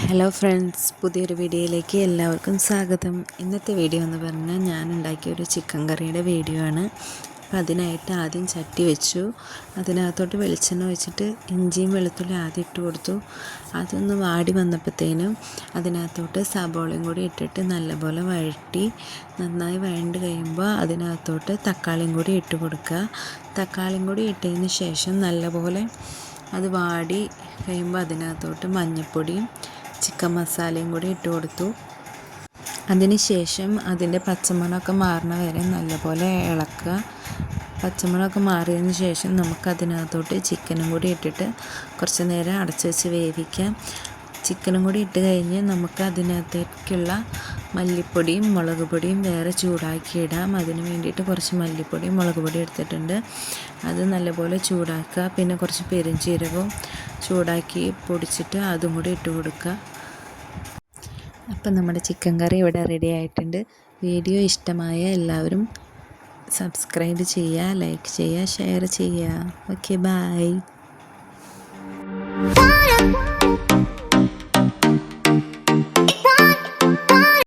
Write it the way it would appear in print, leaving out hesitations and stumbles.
Hello friends, പുതിയൊരു വീഡിയോയിലേക്ക് എല്ലാവർക്കും സ്വാഗതം. ഇന്നത്തെ വീഡിയോ എന്ന് പറഞ്ഞാൽ ഞാൻ ഉണ്ടാക്കിയ ഒരു ചിക്കൻ കറിയുടെ വീഡിയോ ആണ്. അപ്പോൾ അതിനായിട്ട് ആദ്യം ചട്ടി വെച്ചു. അതിനകത്തോട്ട് വെളിച്ചെണ്ണ ഒഴിച്ചിട്ട് ഇഞ്ചിയും വെളുത്തുള്ളി ആദ്യം ഇട്ട് കൊടുത്തു. അതൊന്ന് വാടി വന്നപ്പോഴത്തേനും അതിനകത്തോട്ട് സബോളയും കൂടി ഇട്ടിട്ട് നല്ലപോലെ വഴറ്റി, നന്നായി വഴണ്ട് കഴിയുമ്പോൾ അതിനകത്തോട്ട് തക്കാളിയും കൂടി ഇട്ട് കൊടുക്കുക. തക്കാളിയും കൂടി ഇട്ടതിന് ശേഷം നല്ലപോലെ അത് വാടി കഴിയുമ്പോൾ അതിനകത്തോട്ട് മഞ്ഞൾപ്പൊടിയും ചിക്കൻ മസാലയും കൂടി ഇട്ട് കൊടുത്തു. അതിന് ശേഷം അതിൻ്റെ പച്ചമണമൊക്കെ മാറണ വരെ നല്ലപോലെ ഇളക്കുക. പച്ചമണമൊക്കെ മാറിയതിന് ശേഷം നമുക്കതിനകത്തോട്ട് ചിക്കനും കൂടി ഇട്ടിട്ട് കുറച്ച് നേരം അടച്ച് വെച്ച് വേവിക്കാം. ചിക്കനും കൂടി ഇട്ട് കഴിഞ്ഞ് നമുക്ക് അതിനകത്തേക്കുള്ള മല്ലിപ്പൊടിയും മുളക് പൊടിയും വേറെ ചൂടാക്കി ഇടാം. അതിന് വേണ്ടിയിട്ട് കുറച്ച് മല്ലിപ്പൊടിയും മുളക് പൊടിയും എടുത്തിട്ടുണ്ട്. അത് നല്ലപോലെ ചൂടാക്കുക. പിന്നെ കുറച്ച് പെരുംജീരകവും ചൂടാക്കി പൊടിച്ചിട്ട് അതും കൂടി ഇട്ട് കൊടുക്കുക. അപ്പം നമ്മുടെ ചിക്കൻ കറി ഇവിടെ റെഡി ആയിട്ടുണ്ട്. വീഡിയോ ഇഷ്ടമായ എല്ലാവരും സബ്സ്ക്രൈബ് ചെയ്യുക, ലൈക്ക് ചെയ്യുക, ഷെയർ ചെയ്യുക. Okay, by.